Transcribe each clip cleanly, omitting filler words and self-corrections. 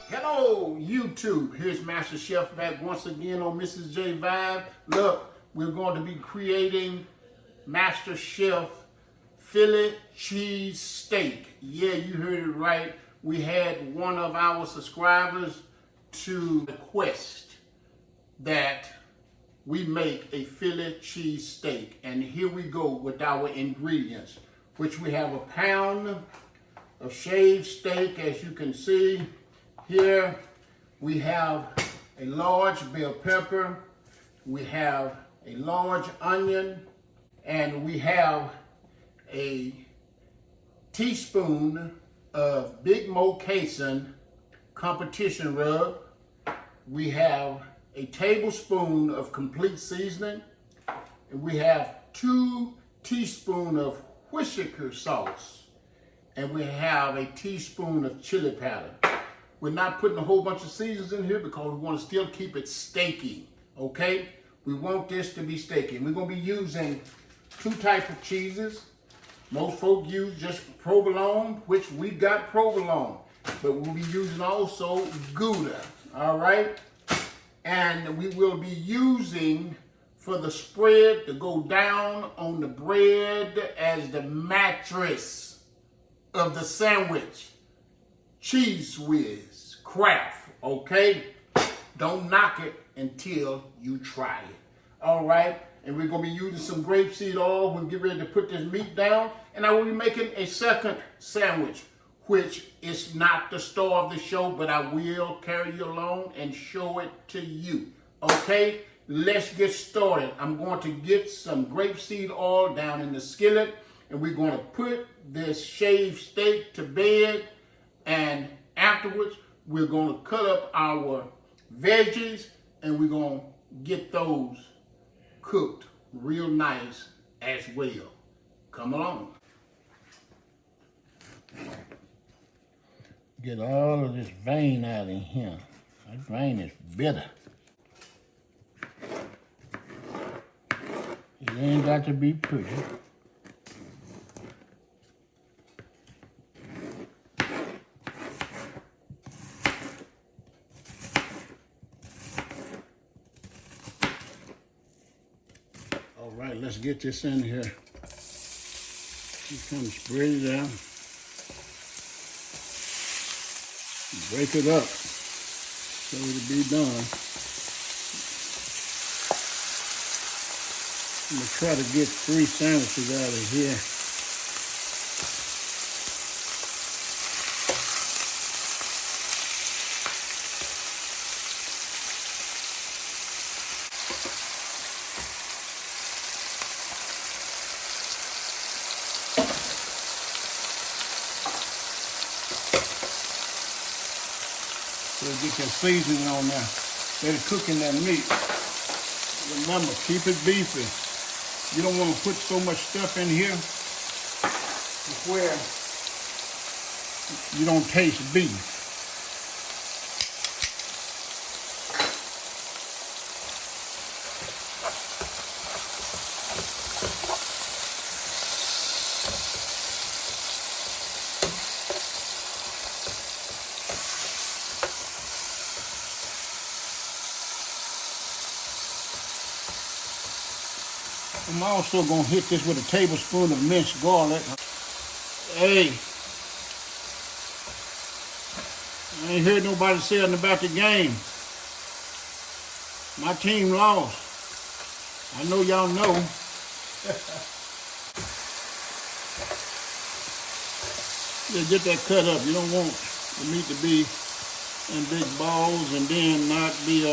Hello YouTube, here's MasterChef back once again on MrsJay Vibe. Look, we're going to be creating Masterchef Philly cheesesteak. Yeah, you heard it right. We had one of our subscribers to request that we make a Philly cheesesteak. And here we go with our ingredients, which we have a pound of shaved steak, as you can see. Here we have a large bell pepper, we have a large onion, and we have a teaspoon of Big Mo Casein competition rub. We have a tablespoon of complete seasoning, and we have 2 teaspoons of Worcestershire sauce, and we have a teaspoon of chili powder. We're not putting a whole bunch of seasonings in here because we want to still keep it steaky, okay? We want this to be steaky. We're going to be using 2 types of cheeses. Most folk use just provolone, which we've got provolone. But we'll be using also Gouda, all right? And we will be using, for the spread, to go down on the bread as the mattress of the sandwich, Cheese Whiz Craft, okay? Don't knock it until you try it, all right? And we're gonna be using some grapeseed oil. We'll get ready to put this meat down, and I will be making a second sandwich, which is not the star of the show, but I will carry you along and show it to you, okay? Let's get started. I'm going to get some grapeseed oil down in the skillet, and we're gonna put this shaved steak to bed. And afterwards, we're going to cut up our veggies and we're going to get those cooked real nice as well. Come along. Get all of this vein out of here. That vein is bitter. It ain't got to be pretty. All right, let's get this in here. Just kind of spread it out. Break it up so it'll be done. I'm gonna try to get 3 sandwiches out of here. So get your seasoning on there. Let it cook in that meat. Remember, keep it beefy. You don't want to put so much stuff in here where you don't taste beef. I'm also going to hit this with a tablespoon of minced garlic. Hey, I ain't heard nobody say nothing about the game. My team lost. I know y'all know. Yeah, get that cut up. You don't want the meat to be in big balls and then not be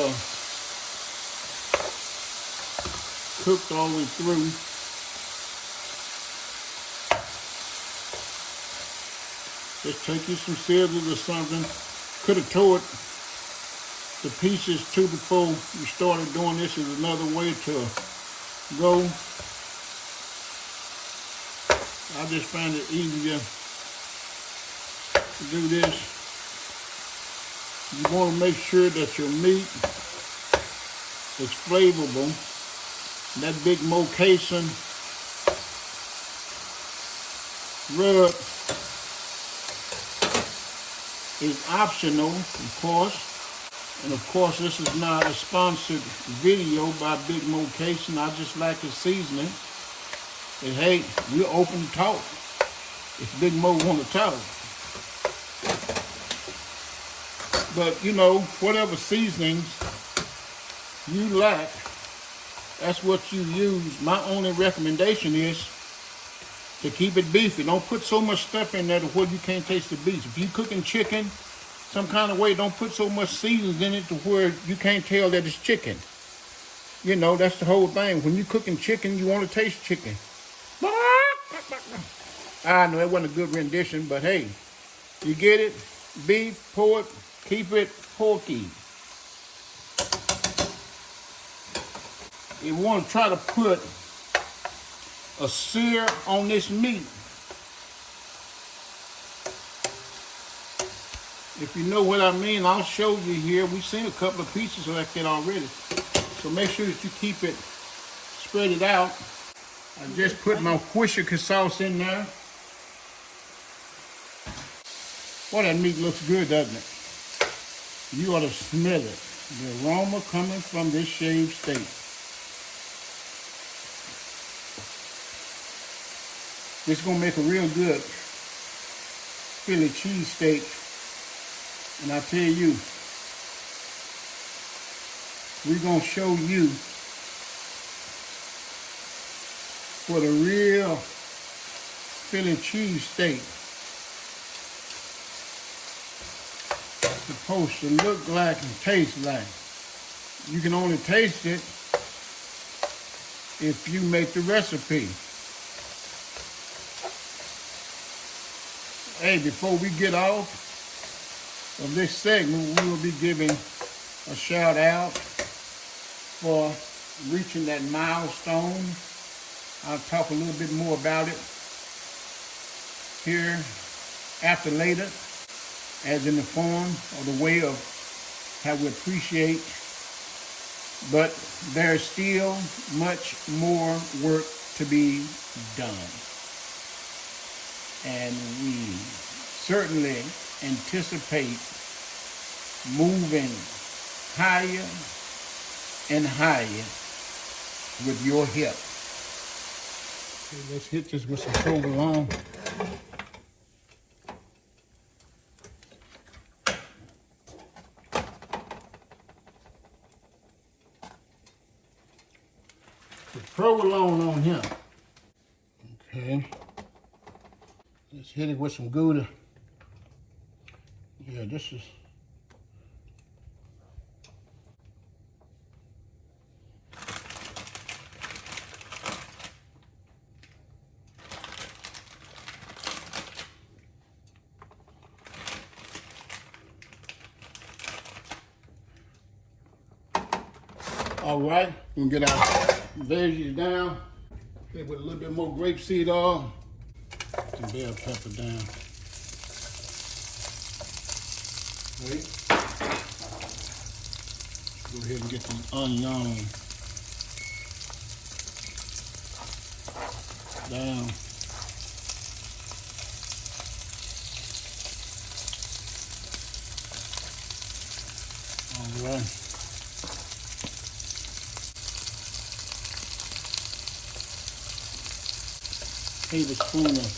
cooked all the way through. Just take you some scissors or something. Could have tore it to pieces too before you started doing this. Is another way to go. I just find it easier to do this. You want to make sure that your meat It's flavorful. That big mocation rub is optional, of course. And of course, this is not a sponsored video by Big Mocation. I just like his seasoning. And hey, we're open to talk if Big Mo want to talk. But you know, whatever seasonings you like, that's what you use. My only recommendation is to keep it beefy. Don't put so much stuff in there to where you can't taste the beef. If you're cooking chicken some kind of way, don't put so much seasonings in it to where you can't tell that it's chicken. You know, that's the whole thing. When you're cooking chicken, you want to taste chicken. I know it wasn't a good rendition, but hey, you get it? Beef, pork, keep it porky. You want to try to put a sear on this meat. If you know what I mean, I'll show you here. We've seen a couple of pieces like that already. So make sure that you keep it, spread it out. I just put my Worcestershire sauce in there. Boy, that meat looks good, doesn't it? You ought to smell it. The aroma coming from this shaved steak. This is gonna make a real good Philly cheesesteak. And I tell you, we're gonna show you what a real Philly cheesesteak is supposed to look like and taste like. You can only taste it if you make the recipe. Hey, before we get off of this segment, we will be giving a shout out for reaching that milestone. I'll talk a little bit more about it here after later, as in the form or the way of how we appreciate. But there's still much more work to be done. And we certainly anticipate moving higher and higher with your help. Okay, let's hit this with some provolone. The provolone on here. Okay. Let's hit it with some Gouda. Yeah, this is all right. We'll get our veggies down. Okay, with a little bit more grapeseed oil and bell pepper down. Okay. Go ahead and get some onion down. All right. Tablespoon of,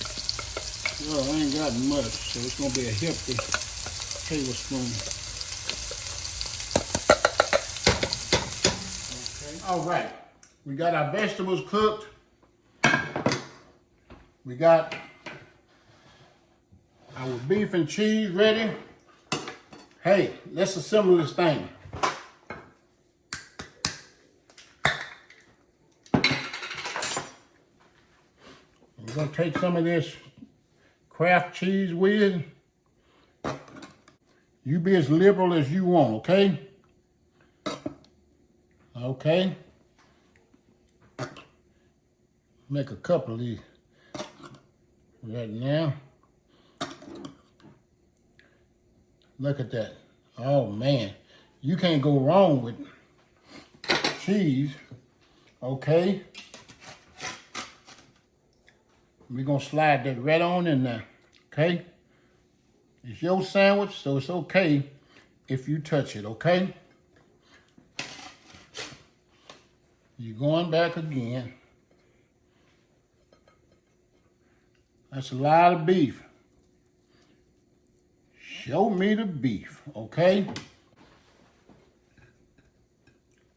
well, I ain't got much, so it's gonna be a hefty tablespoon. Okay. All right, we got our vegetables cooked. We got our beef and cheese ready. Hey, let's assemble this thing. We're gonna take some of this Kraft cheese whiz. You be as liberal as you want, okay? Okay. Make a couple of these right now. Look at that. Oh man, you can't go wrong with cheese. Okay. We're gonna slide that right on in there. Okay. It's your sandwich, so it's okay if you touch it, okay? You're going back again. That's a lot of beef. Show me the beef, okay?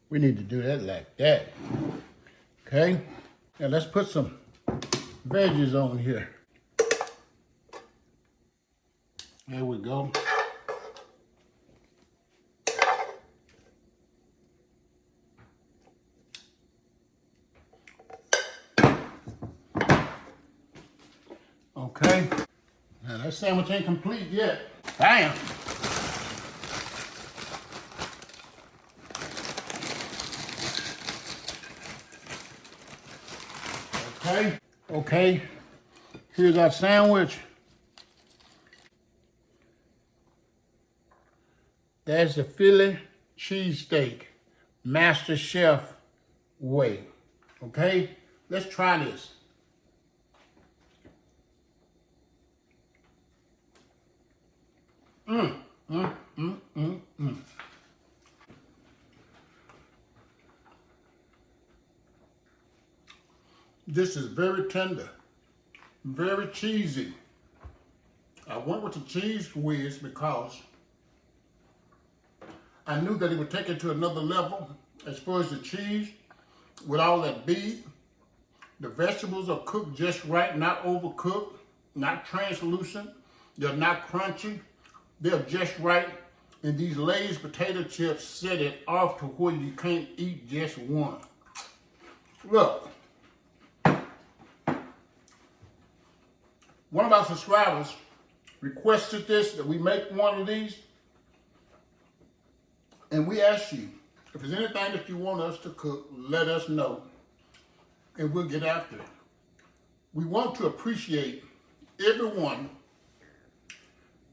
We need to do that like that, okay? Now let's put some veggies on here. There we go. Okay. Now that sandwich ain't complete yet. Bam. Okay. Okay. Here's our sandwich. That's the Philly cheesesteak, Masterchef way. Okay? Let's try this. This is very tender, very cheesy. I went with the cheese whiz because I knew that it would take it to another level as far as the cheese with all that beef. The vegetables are cooked just right, not overcooked, not translucent. They're not crunchy. They're just right. And these Lay's potato chips set it off to where you can't eat just one. Look. One of our subscribers requested this, that we make one of these. And we ask you, if there's anything that you want us to cook, let us know. And we'll get after it. We want to appreciate everyone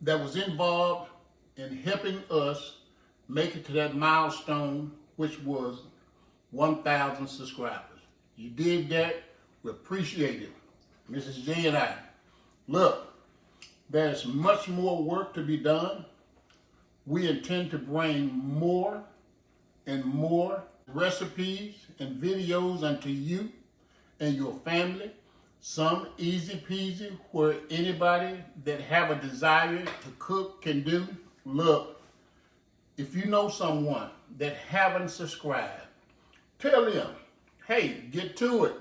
that was involved in helping us make it to that milestone, which was 1,000 subscribers. You did that. We appreciate it. Mrs. J and I. Look, there's much more work to be done. We intend to bring more and more recipes and videos unto you and your family. Some easy peasy, where anybody that have a desire to cook can do. Look, if you know someone that haven't subscribed, tell them, hey, get to it.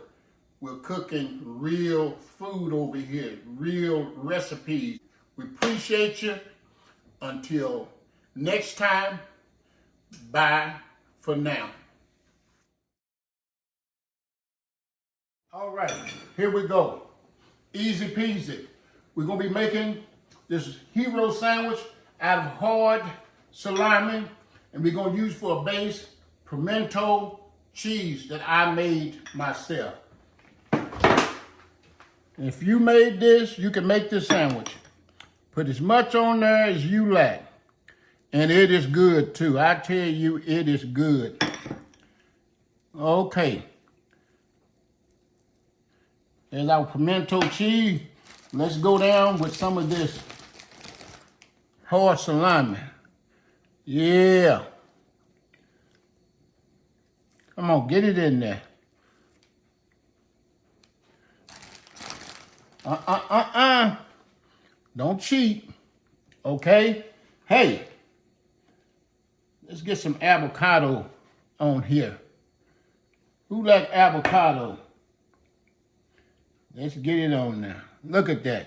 We're cooking real food over here, real recipes. We appreciate you. Until next time, bye for now. All right, here we go. Easy peasy. We're gonna be making this hero sandwich out of hard salami, and we're gonna use for a base pimento cheese that I made myself. If you made this, you can make this sandwich. Put as much on there as you like. And it is good too. I tell you, it is good. Okay. There's our pimento cheese. Let's go down with some of this hard salami. Yeah. Come on, get it in there. Don't cheat, okay? Hey, let's get some avocado on here. Who like avocado? Let's get it on there. Look at that.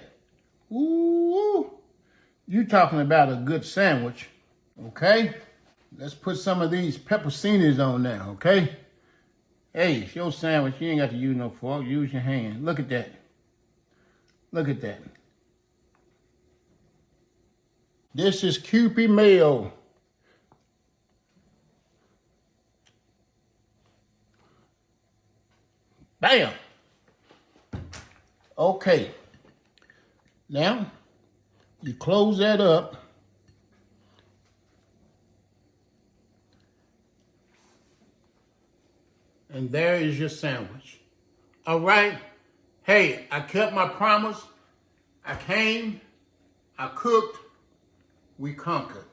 Ooh, you talking about a good sandwich, okay? Let's put some of these pepperoncinis on there, okay? Hey, it's your sandwich. You ain't got to use no fork. Use your hand. Look at that. Look at that. This is Kewpie mayo. Bam. Okay. Now, you close that up. And there is your sandwich. All right? Hey, I kept my promise. I came, I cooked, we conquered.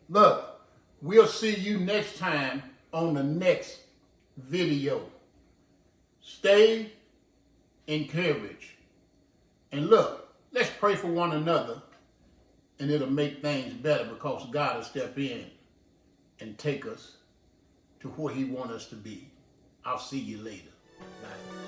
Look, we'll see you next time on the next video. Stay encouraged. And look, let's pray for one another, and it'll make things better because God will step in and take us to where he wants us to be. I'll see you later. Bye.